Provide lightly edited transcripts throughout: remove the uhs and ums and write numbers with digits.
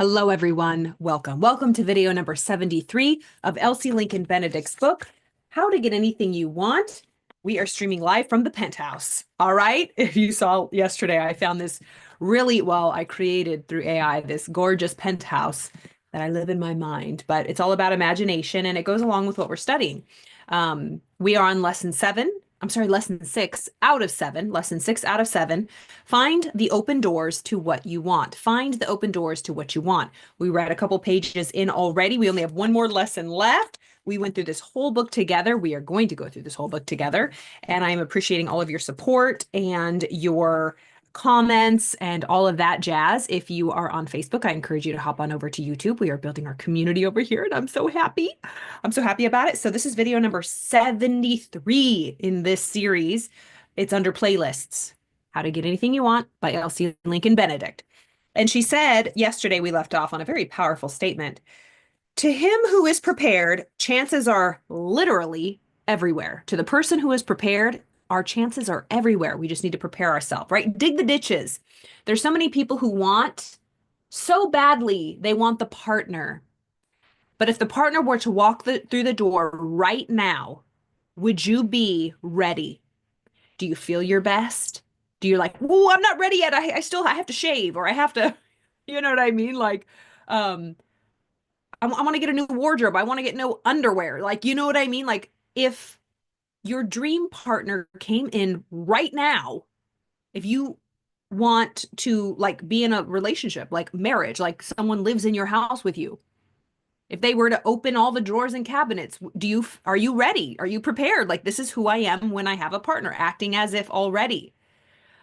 Hello, everyone. Welcome. Welcome to video number 73 of Elsie Lincoln Benedict's book, How to Get Anything You Want. We are streaming live from the penthouse. All right. If you saw yesterday, I found this I created through AI this gorgeous penthouse that I live in my mind, but it's all about imagination and it goes along with what we're studying. We are on lesson 6 out of 7, lesson 6 out of 7. Find the open doors to what you want. Find the open doors to what you want. We read a couple pages in already. We only have one more lesson left. We went through this whole book together. We are going to go through this whole book together. And I'm appreciating all of your support and your comments and all of that jazz. If you are on Facebook, I encourage you to hop on over to YouTube. We are building our community over here, and I'm so happy. I'm so happy about it. So this is video number 73 in this series. It's under playlists. How to Get Anything You Want by Elsie Lincoln Benedict. And she said, yesterday we left off on a very powerful statement. To him who is prepared, chances are literally everywhere. To the person who is prepared, our chances are everywhere. We just need to prepare ourselves, right? Dig the ditches. There's so many people who want so badly, they want the partner. But if the partner were to walk through the door right now, would you be ready? Do you feel your best? Do you like, whoa, I'm not ready yet. I have to shave or I have to, you know what I mean? Like, I want to get a new wardrobe. I want to get no underwear. Like, you know what I mean? Like, if your dream partner came in right now, if you want to like be in a relationship, like marriage, like someone lives in your house with you, if they were to open all the drawers and cabinets, are you ready? Are you prepared? Like, this is who I am when I have a partner, acting as if already.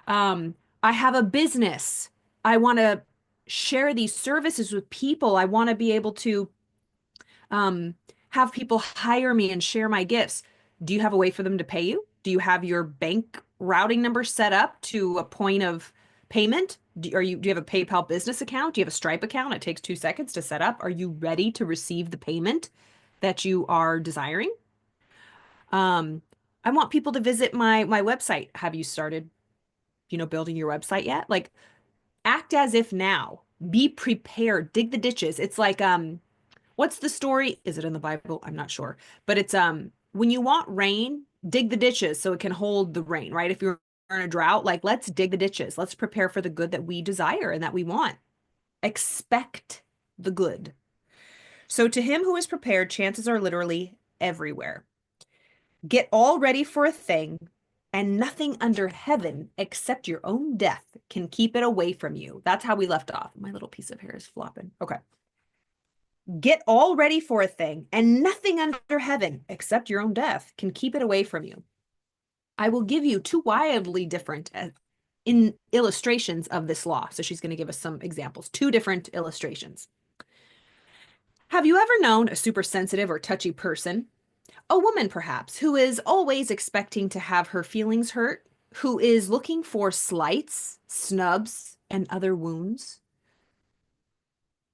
I have a business. I want to share these services with people. I want to be able to have people hire me and share my gifts. Do you have a way for them to pay you? Do you have your bank routing number set up to a point of payment? Do you have a PayPal business account? Do you have a Stripe account? It takes 2 seconds to set up. Are you ready to receive the payment that you are desiring? I want people to visit my website. Have you started, building your website yet? Like, act as if now. Be prepared. Dig the ditches. It's like what's the story? Is it in the Bible? I'm not sure. But it's when you want rain, dig the ditches so it can hold the rain, right? If you're in a drought, like let's dig the ditches. Let's prepare for the good that we desire and that we want. Expect the good. So to him who is prepared, chances are literally everywhere. Get all ready for a thing, and nothing under heaven except your own death can keep it away from you. That's how we left off. My little piece of hair is flopping. Okay. Get all ready for a thing, and nothing under heaven except your own death can keep it away from you. I will give you two wildly different in illustrations of this law. So she's going to give us some examples, two different illustrations. Have you ever known a super sensitive or touchy person? A woman, perhaps, who is always expecting to have her feelings hurt, who is looking for slights, snubs, and other wounds?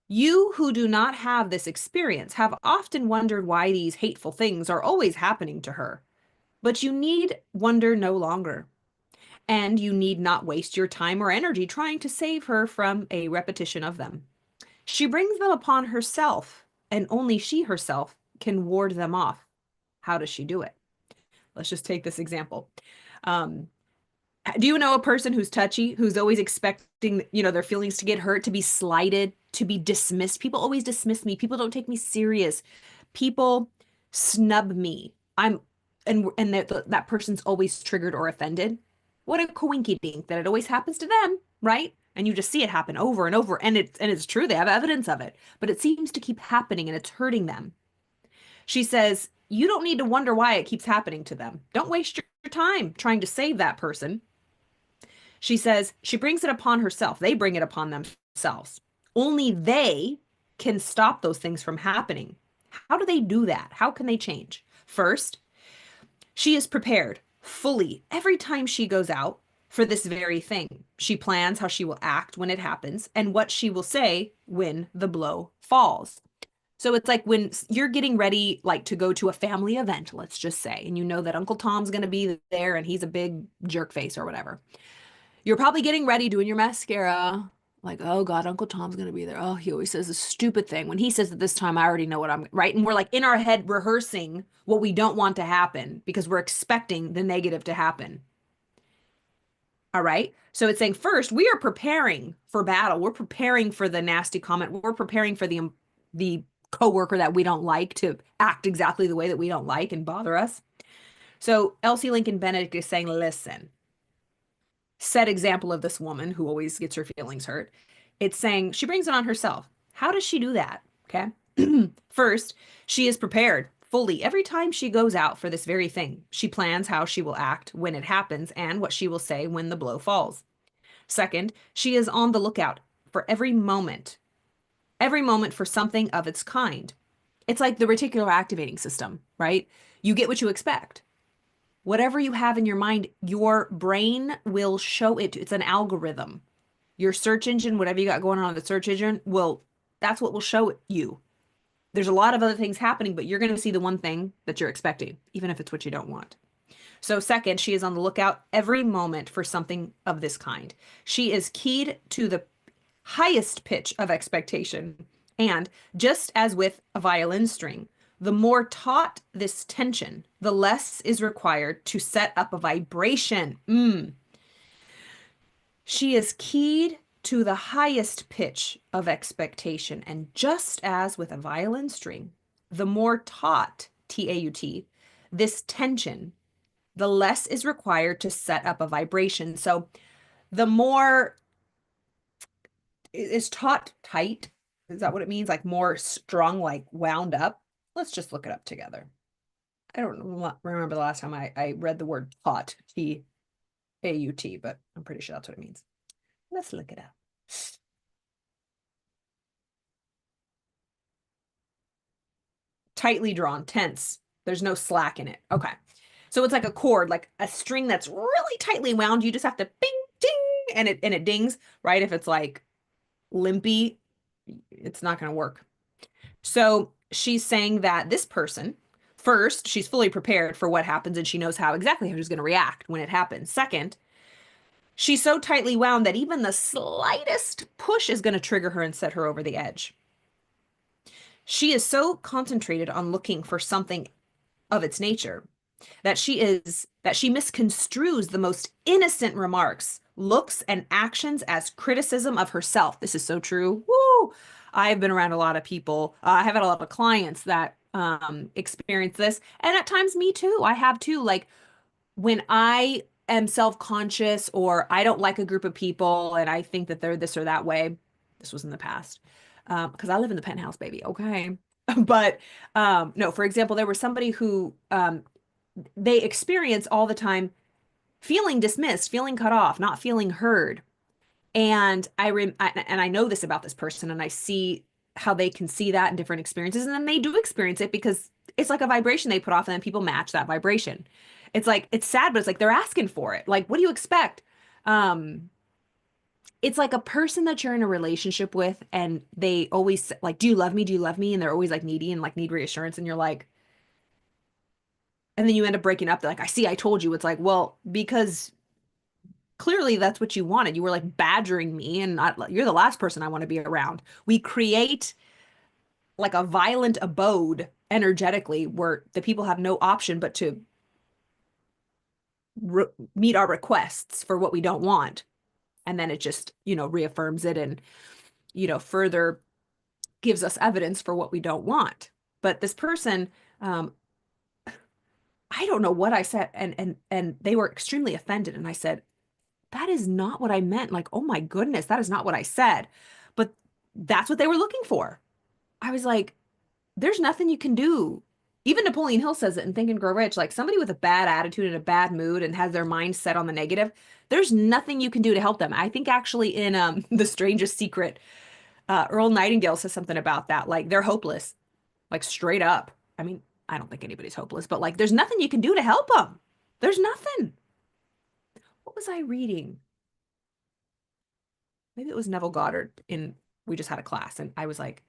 You who do not have this experience have often wondered why these hateful things are always happening to her. But you need wonder no longer. And you need not waste your time or energy trying to save her from a repetition of them. She brings them upon herself, and only she herself can ward them off. How does she do it? Let's just take this example. Do you know a person who's touchy, who's always expecting, their feelings to get hurt, to be slighted, to be dismissed? People always dismiss me. People don't take me serious. People snub me. And that person's always triggered or offended. What a coinkydink that it always happens to them, right? And you just see it happen over and over, and it's true. They have evidence of it, but it seems to keep happening, and it's hurting them. She says, you don't need to wonder why it keeps happening to them. Don't waste your time trying to save that person. She says she brings it upon herself. They bring it upon themselves. Only they can stop those things from happening. How do they do that? How can they change? First, she is prepared fully every time she goes out for this very thing. She plans how she will act when it happens and what she will say when the blow falls. So it's like when you're getting ready, like to go to a family event, let's just say, and you know that Uncle Tom's going to be there and he's a big jerk face or whatever. You're probably getting ready, doing your mascara, Like, oh God, Uncle Tom's gonna be there. Oh, he always says a stupid thing. When he says it this time, I already know what I'm right. And we're like in our head rehearsing what we don't want to happen because we're expecting the negative to happen. All right. So it's saying first, we are preparing for battle. We're preparing for the nasty comment. We're preparing for the coworker that we don't like to act exactly the way that we don't like and bother us. So Elsie Lincoln Benedict is saying, listen, set example of this woman who always gets her feelings hurt. It's saying she brings it on herself. How does she do that? Okay. First, she is prepared fully every time she goes out for this very thing. She plans how she will act when it happens and what she will say when the blow falls. Second, she is on the lookout for every moment for something of its kind. It's like the reticular activating system, right? You get what you expect. Whatever you have in your mind, your brain will show it. It's an algorithm. Your search engine, whatever you got going on in the search engine, that's what will show you. There's a lot of other things happening, but you're going to see the one thing that you're expecting, even if it's what you don't want. So second, she is on the lookout every moment for something of this kind. She is keyed to the highest pitch of expectation. And just as with a violin string, the more taut this tension, the less is required to set up a vibration. She is keyed to the highest pitch of expectation. And just as with a violin string, the more taut, T-A-U-T, this tension, the less is required to set up a vibration. So the more is taut tight. Is that what it means? Like more strung, like wound up? Let's just look it up together. I don't remember the last time I read the word taut, T-A-U-T, but I'm pretty sure that's what it means. Let's look it up. Tightly drawn, tense. There's no slack in it. Okay. So it's like a cord, like a string that's really tightly wound. You just have to bing, ding, and it dings, right? If it's like limpy, it's not going to work. So she's saying that this person, first, she's fully prepared for what happens and she knows exactly how she's going to react when it happens. Second, she's so tightly wound that even the slightest push is going to trigger her and set her over the edge. She is so concentrated on looking for something of its nature that she misconstrues the most innocent remarks, looks, and actions as criticism of herself. This is so true. Woo! I've been around a lot of people. I have had a lot of clients that experience this, and at times me too. I have too. Like when I am self-conscious or I don't like a group of people and I think that they're this or that way. This was in the past because I live in the penthouse, baby. Okay. But no, for example, there was somebody who they experience all the time feeling dismissed, feeling cut off, not feeling heard. And I know this about this person, and I see how they can see that in different experiences, and then they do experience it because it's like a vibration they put off, and then people match that vibration. It's like it's sad, but it's like they're asking for it. Like, what do you expect? It's like a person that you're in a relationship with, and they always like, "Do you love me? Do you love me?" And they're always like needy and like need reassurance, and you're like, and then you end up breaking up. They're like, "I see, I told you." It's like, well, because clearly that's what you wanted. You were like badgering me, and you're the last person I want to be around. We create like a violent abode energetically where the people have no option but to meet our requests for what we don't want. And then it just, reaffirms it and, further gives us evidence for what we don't want. But this person, I don't know what I said, and they were extremely offended. And I said, that is not what I meant. Like, oh my goodness, that is not what I said. But that's what they were looking for. I was like, there's nothing you can do. Even Napoleon Hill says it in Think and Grow Rich, like somebody with a bad attitude and a bad mood and has their mind set on the negative, there's nothing you can do to help them. I think actually in The Strangest Secret, Earl Nightingale says something about that. Like they're hopeless, like straight up. I mean, I don't think anybody's hopeless, but like there's nothing you can do to help them. There's nothing. What was I reading? Maybe it was Neville Goddard we just had a class and I was like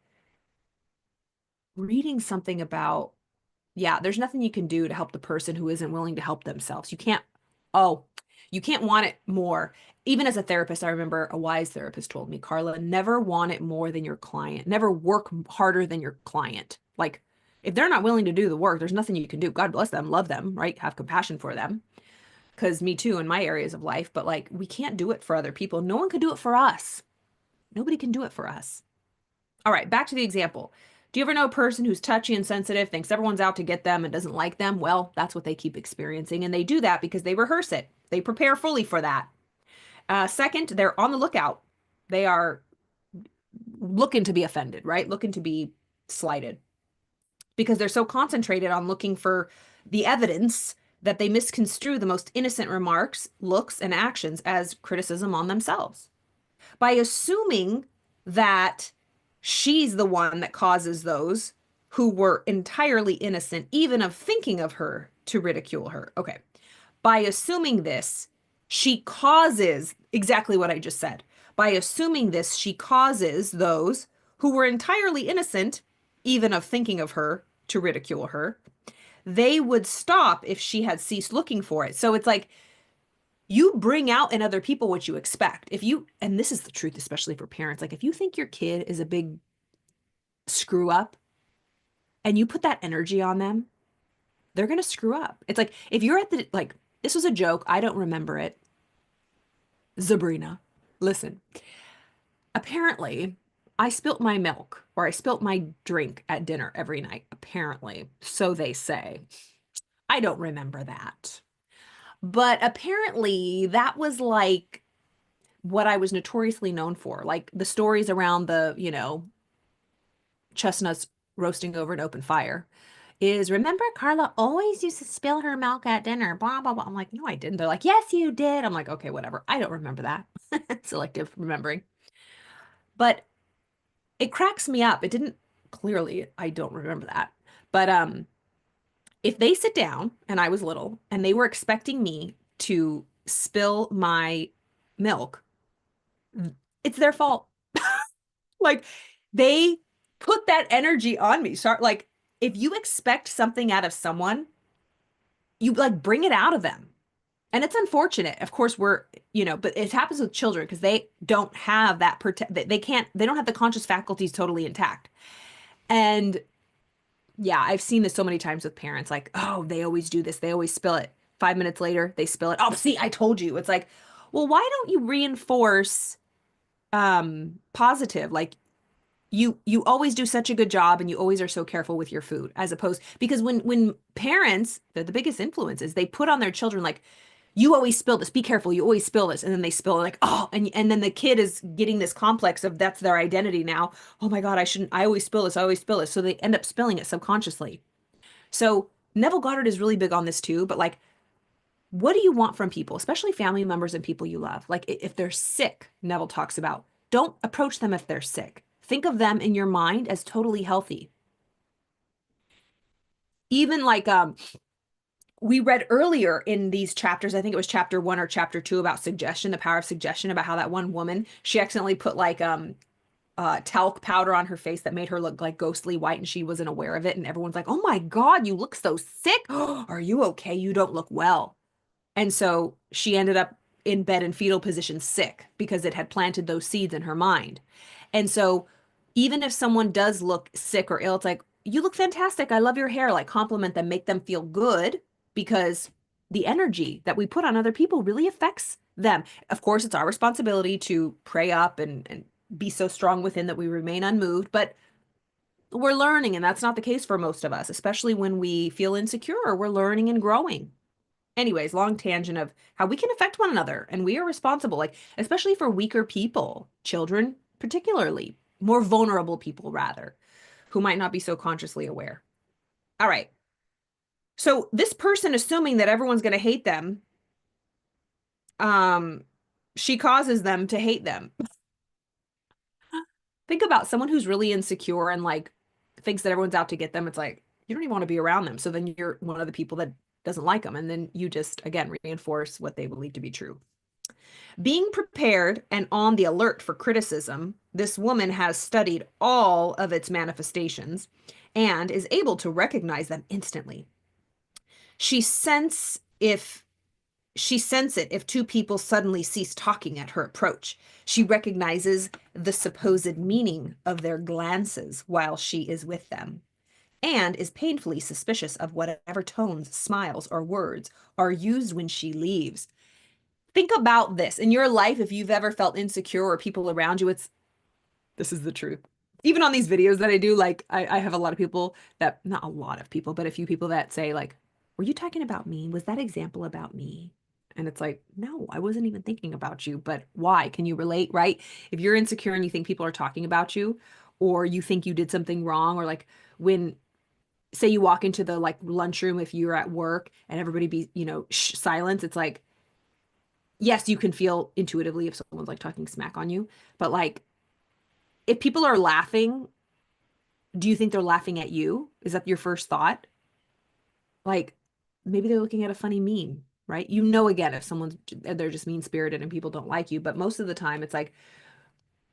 reading something about, yeah, there's nothing you can do to help the person who isn't willing to help themselves. You can't Oh, you can't want it more. Even as a therapist, I remember a wise therapist told me, Carla, never want it more than your client. Never work harder than your client. Like, if they're not willing to do the work, there's nothing you can do. God bless them, love them, right? Have compassion for them. Because me too, in my areas of life, but like, we can't do it for other people. No one can do it for us. Nobody can do it for us. All right, back to the example. Do you ever know a person who's touchy and sensitive, thinks everyone's out to get them and doesn't like them? Well, that's what they keep experiencing. And they do that because they rehearse it. They prepare fully for that. Second, they're on the lookout. They are looking to be offended, right? Looking to be slighted because they're so concentrated on looking for the evidence that they misconstrue the most innocent remarks, looks, and actions as criticism on themselves. By assuming that she's the one that causes those who were entirely innocent, even of thinking of her, to ridicule her. Okay. By assuming this, she causes exactly what I just said. By assuming this, she causes those who were entirely innocent, even of thinking of her, to ridicule her. They would stop if she had ceased looking for it. So it's like you bring out in other people what you expect. If you, and this is the truth, especially for parents, like if you think your kid is a big screw up and you put that energy on them, they're going to screw up. It's like if you're at the, like, this was a joke. I don't remember it. Sabrina, listen. Apparently, I spilt my milk or I spilt my drink at dinner every night. Apparently, so they say. I don't remember that. But apparently, that was like what I was notoriously known for. Like the stories around the, chestnuts roasting over an open fire is remember Carla always used to spill her milk at dinner, blah, blah, blah. I'm like, no, I didn't. They're like, yes, you did. I'm like, okay, whatever. I don't remember that. Selective remembering. But it cracks me up. It didn't clearly, I don't remember that. But if they sit down and I was little and they were expecting me to spill my milk, it's their fault. Like they put that energy on me. So like if you expect something out of someone, you like bring it out of them. And it's unfortunate. Of course, but it happens with children because they don't have that they don't have the conscious faculties totally intact. And yeah, I've seen this so many times with parents like, oh, they always do this. They always spill it. 5 minutes later, they spill it. Oh, see, I told you. It's like, well, why don't you reinforce positive? Like you always do such a good job and you always are so careful with your food as opposed because when parents, they're the biggest influences, they put on their children like you always spill this, be careful, you always spill this, and then they spill it like oh and then the kid is getting this complex of that's their identity now. Oh my God, I always spill this, I always spill this, so they end up spilling it subconsciously. So Neville Goddard is really big on this too, but like what do you want from people, especially family members and people you love? Like if they're sick, Neville talks about, don't approach them if they're sick. Think of them in your mind as totally healthy. Even like we read earlier in these chapters, I think it was chapter 1 or chapter 2 about suggestion, the power of suggestion, about how that one woman, she accidentally put like talc powder on her face that made her look like ghostly white and she wasn't aware of it. And everyone's like, oh my God, you look so sick. Are you okay? You don't look well. And so she ended up in bed in fetal position sick because it had planted those seeds in her mind. And so even if someone does look sick or ill, it's like, you look fantastic. I love your hair. Like compliment them, make them feel good because the energy that we put on other people really affects them. Of course, it's our responsibility to pray up and be so strong within that we remain unmoved, but we're learning, and that's not the case for most of us, especially when we feel insecure. We're learning and growing. Anyways, long tangent of how we can affect one another and we are responsible, like, especially for weaker people, children, particularly, more vulnerable people, rather, who might not be so consciously aware. All right. So this person, assuming that everyone's going to hate them, um, she causes them to hate them. Think about someone who's really insecure and like thinks that everyone's out to get them. It's like, you don't even want to be around them. So then you're one of the people that doesn't like them. And then you just, again, reinforce what they believe to be true. Being prepared and on the alert for criticism, this woman has studied all of its manifestations and is able to recognize them instantly. She senses if She senses it if two people suddenly cease talking at her approach. She recognizes the supposed meaning of their glances while she is with them, and is painfully suspicious of whatever tones, smiles, or words are used when she leaves. Think about this in your life. If you've ever felt insecure or people around you, this is the truth. Even on these videos that I do, like I have a lot of people that, not a lot of people, but a few people that say like, were you talking about me? Was that example about me? And it's like, no, I wasn't even thinking about you, but why? Can you relate, right? If you're insecure and you think people are talking about you, or you think you did something wrong, or like when, say you walk into the like lunchroom, if you're at work and everybody be, silence, it's like, yes, you can feel intuitively if someone's like talking smack on you, but like if people are laughing, do you think they're laughing at you? Is that your first thought? Like maybe they're looking at a funny meme, right? Again, if they're just mean spirited and people don't like you, but most of the time it's like,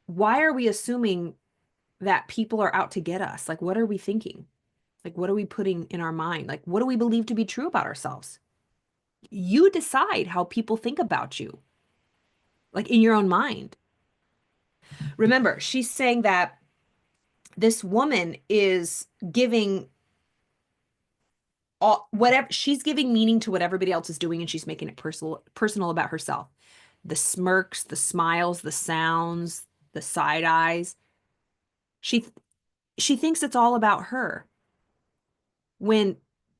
why are we assuming that people are out to get us? Like, what are we thinking? Like, what are we putting in our mind? Like, what do we believe to be true about ourselves? You decide how people think about you, like in your own mind. Remember, she's saying that this woman is giving whatever she's giving meaning to what everybody else is doing, and she's making it personal about herself. The smirks, the smiles, the sounds, the side eyes. She she thinks it's all about her. When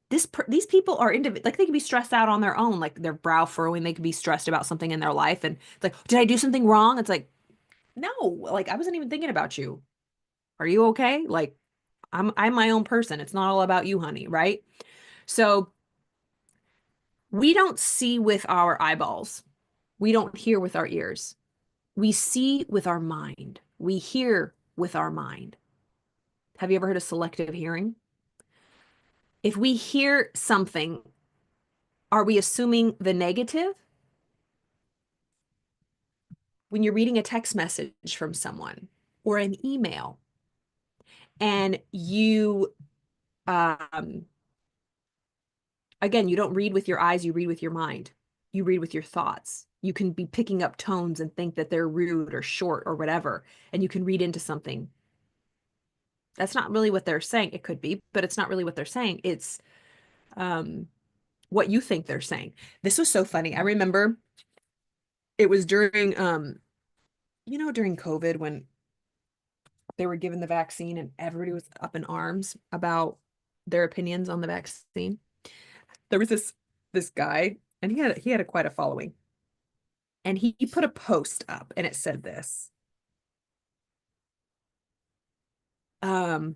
these people are individual, like they could be stressed out on their own, like their brow furrowing, they could be stressed about something in their life, and it's like, did I do something wrong? It's like, no, like I wasn't even thinking about you. Are you okay? Like I'm my own person. It's not all about you, honey, right? So we don't see with our eyeballs. We don't hear with our ears. We see with our mind. We hear with our mind. Have you ever heard of selective hearing? If we hear something, are we assuming the negative? When you're reading a text message from someone or an email, and um, again, you don't read with your eyes, you read with your mind. You read with your thoughts. You can be picking up tones and think that they're rude or short or whatever, and you can read into something. That's not really what they're saying. It could be, but it's not really what they're saying. It's what you think they're saying. This was so funny. I remember it was during during COVID when they were given the vaccine and everybody was up in arms about their opinions on the vaccine. There was this guy, and he had quite a following. And he put a post up and it said this. Um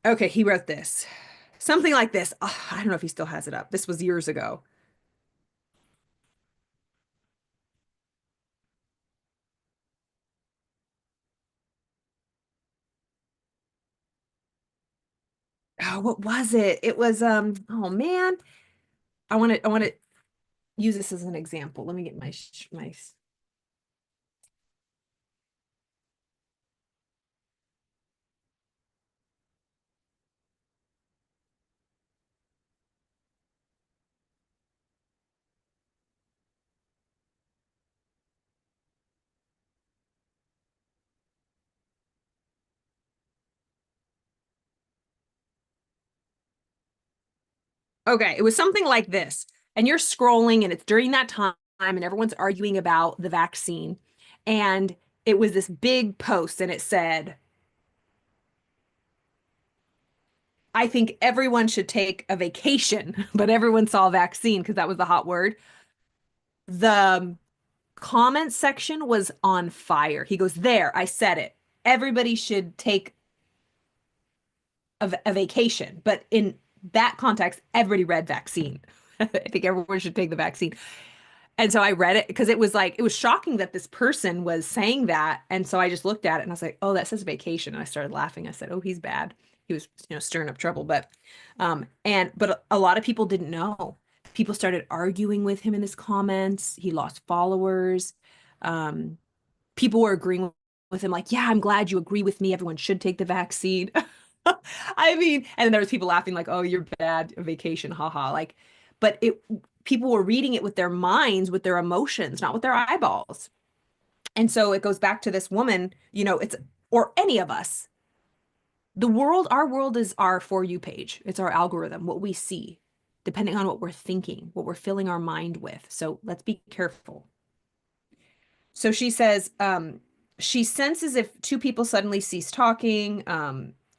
okay, he wrote this. Something like this. Oh, I don't know if he still has it up. This was years ago. Oh, what was it? It was oh man. I want to use this as an example. Let me get my Okay, it was something like this. And you're scrolling and it's during that time and everyone's arguing about the vaccine. And it was this big post and it said, I think everyone should take a vacation, but everyone saw vaccine because that was the hot word. The comment section was on fire. He goes, there, I said it. Everybody should take a vacation. But in that context, everybody read vaccine. I think everyone should take the vaccine. And so I read it because it was shocking that this person was saying that. And so I just looked at it and I was like, oh, that says vacation. And I started laughing. I said, oh, he's bad. He was, stirring up trouble. But a lot of people didn't know People started arguing with him in his comments. He lost followers. Um, People were agreeing with him, like, yeah, I'm glad you agree with me. Everyone should take the vaccine. I mean, and then there was people laughing like, oh, you're bad vacation, haha. Like, but people were reading it with their minds, with their emotions, not with their eyeballs. And so it goes back to this woman, or any of us. Our world is our For You page. It's our algorithm, what we see, depending on what we're thinking, what we're filling our mind with. So let's be careful. So she says, she senses if two people suddenly cease talking.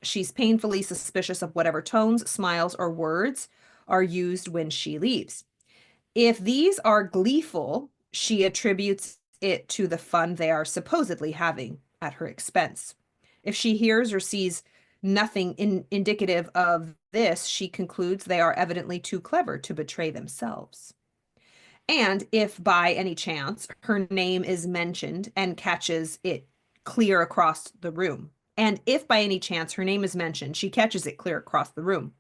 She's painfully suspicious of whatever tones, smiles, or words are used when she leaves. If these are gleeful, she attributes it to the fun they are supposedly having at her expense. If she hears or sees nothing indicative of this, she concludes they are evidently too clever to betray themselves. And if by any chance her name is mentioned and catches it clear across the room, and if by any chance her name is mentioned, she catches it clear across the room,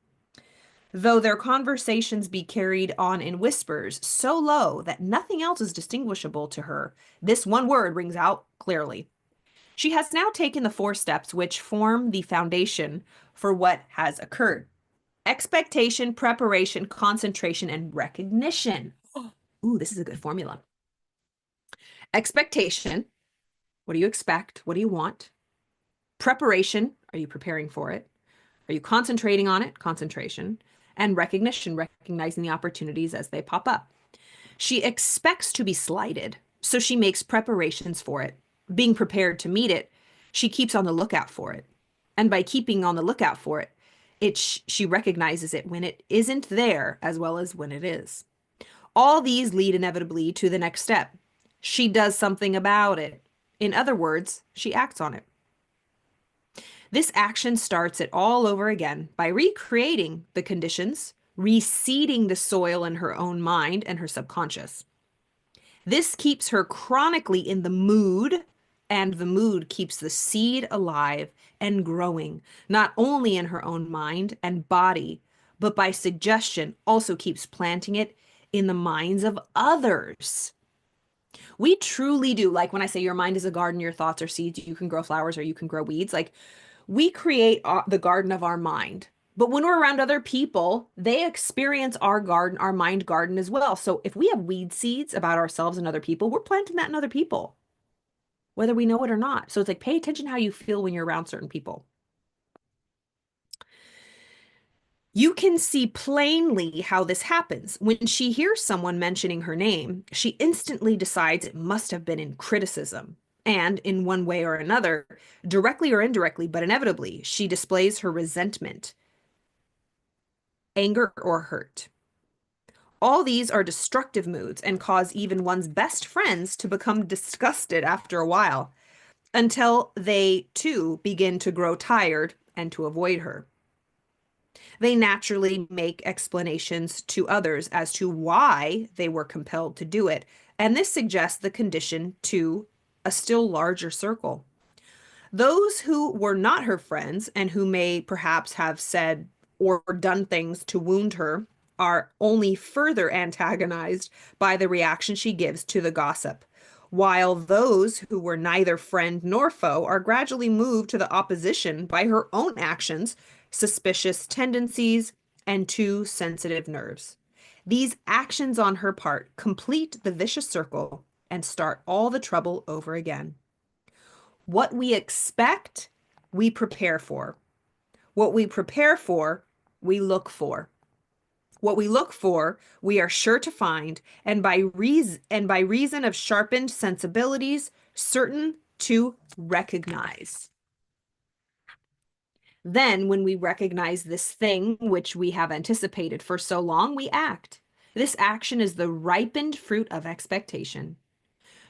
though their conversations be carried on in whispers so low that nothing else is distinguishable to her, this one word rings out clearly. She has now taken the 4 steps which form the foundation for what has occurred: expectation, preparation, concentration, and recognition. Ooh, this is a good formula. Expectation. What do you expect? What do you want? Preparation. Are you preparing for it? Are you concentrating on it? Concentration. And recognition, recognizing the opportunities as they pop up. She expects to be slighted, so she makes preparations for it. Being prepared to meet it, she keeps on the lookout for it. And by keeping on the lookout for it, she recognizes it when it isn't there as well as when it is. All these lead inevitably to the next step. She does something about it. In other words, she acts on it. This action starts it all over again by recreating the conditions, reseeding the soil in her own mind and her subconscious. This keeps her chronically in the mood, and the mood keeps the seed alive and growing, not only in her own mind and body, but by suggestion also keeps planting it in the minds of others. We truly do. Like when I say your mind is a garden, your thoughts are seeds, you can grow flowers or you can grow weeds. Like we create the garden of our mind. But when we're around other people, they experience our garden, our mind garden as well. So if we have weed seeds about ourselves and other people, we're planting that in other people, whether we know it or not. So it's like, pay attention how you feel when you're around certain people. You can see plainly how this happens. When she hears someone mentioning her name, she instantly decides it must have been in criticism. And in one way or another, directly or indirectly, but inevitably, she displays her resentment, anger, or hurt. All these are destructive moods and cause even one's best friends to become disgusted after a while, until they too begin to grow tired and to avoid her. They naturally make explanations to others as to why they were compelled to do it, and this suggests the condition to a still larger circle. Those who were not her friends and who may perhaps have said or done things to wound her are only further antagonized by the reaction she gives to the gossip, while those who were neither friend nor foe are gradually moved to the opposition by her own actions, suspicious tendencies, and too sensitive nerves. These actions on her part complete the vicious circle and start all the trouble over again. What we expect, we prepare for. What we prepare for, we look for. What we look for, we are sure to find, and by reason of sharpened sensibilities, certain to recognize. Then, when we recognize this thing which we have anticipated for so long, we act. This action is the ripened fruit of expectation.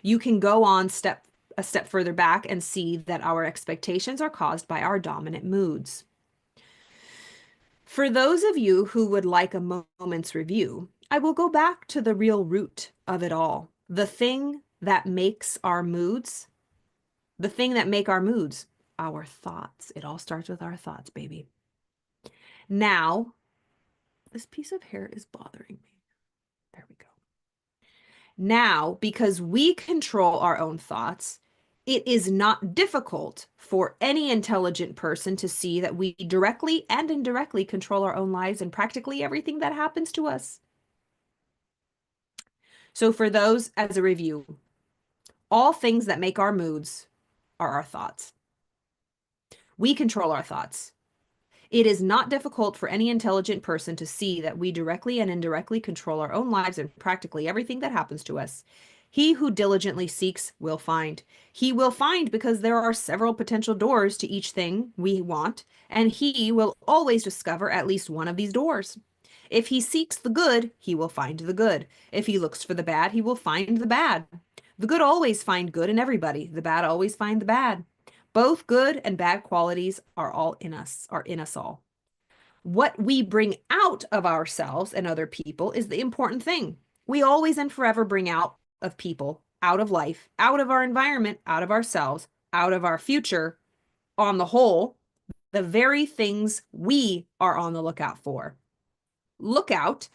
You can go on a step further back and see that our expectations are caused by our dominant moods. For those of you who would like a moment's review, I will go back to the real root of it all. The thing that makes our moods, our thoughts. It all starts with our thoughts, baby. Now, this piece of hair is bothering me. There we go. Now, because we control our own thoughts, it is not difficult for any intelligent person to see that we directly and indirectly control our own lives and practically everything that happens to us. So for those, as a review, all things that make our moods are our thoughts. We control our thoughts. It is not difficult for any intelligent person to see that we directly and indirectly control our own lives and practically everything that happens to us. He who diligently seeks will find. He will find because there are several potential doors to each thing we want, and he will always discover at least one of these doors. If he seeks the good, he will find the good. If he looks for the bad, he will find the bad. The good always find good in everybody. The bad always find the bad. Both good and bad qualities are in us all. What we bring out of ourselves and other people is the important thing. We always and forever bring out of people, out of life, out of our environment, out of ourselves, out of our future, on the whole, the very things we are on the lookout for. Lookout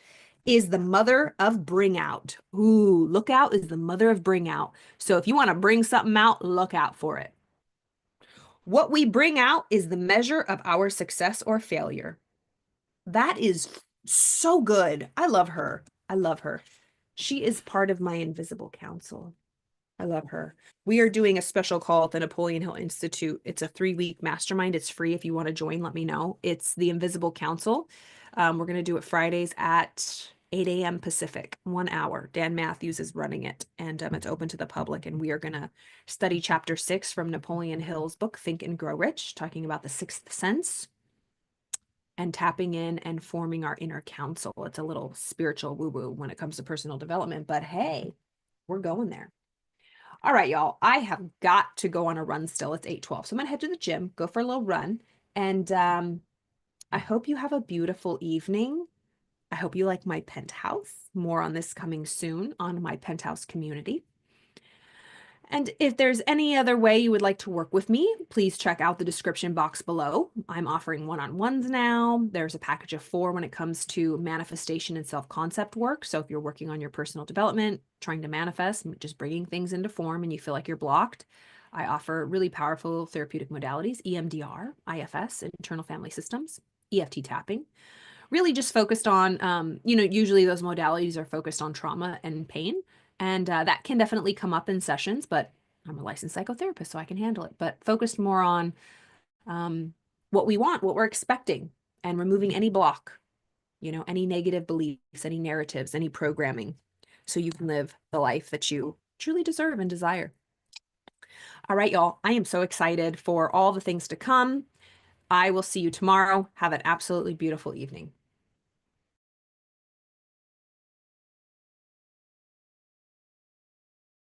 is the mother of bring out. Ooh, lookout is the mother of bring out. So if you want to bring something out, look out for it. What we bring out is the measure of our success or failure. That is so good. I love her. I love her. She is part of my invisible council. I love her. We are doing a special call at the Napoleon Hill Institute. It's a 3-week mastermind. It's free. If you want to join, let me know. It's the Invisible Council. We're going to do it Fridays at 8 a.m. Pacific, 1 hour. Dan Matthews is running it, and it's open to the public. And we are going to study chapter 6 from Napoleon Hill's book, Think and Grow Rich, talking about the sixth sense and tapping in and forming our inner council. It's a little spiritual woo-woo when it comes to personal development, but hey, we're going there. All right, y'all, I have got to go on a run still. It's 8:12. So I'm going to head to the gym, go for a little run. And I hope you have a beautiful evening. I hope you like my penthouse. More on this coming soon on my penthouse community. And if there's any other way you would like to work with me, please check out the description box below. I'm offering one-on-ones now. There's a package of 4 when it comes to manifestation and self-concept work. So if you're working on your personal development, trying to manifest, just bringing things into form and you feel like you're blocked, I offer really powerful therapeutic modalities, EMDR, IFS, internal family systems, EFT tapping, really just focused on, usually those modalities are focused on trauma and pain. And that can definitely come up in sessions, but I'm a licensed psychotherapist, so I can handle it. But focused more on what we want, what we're expecting, and removing any block, any negative beliefs, any narratives, any programming, so you can live the life that you truly deserve and desire. All right, y'all, I am so excited for all the things to come. I will see you tomorrow. Have an absolutely beautiful evening.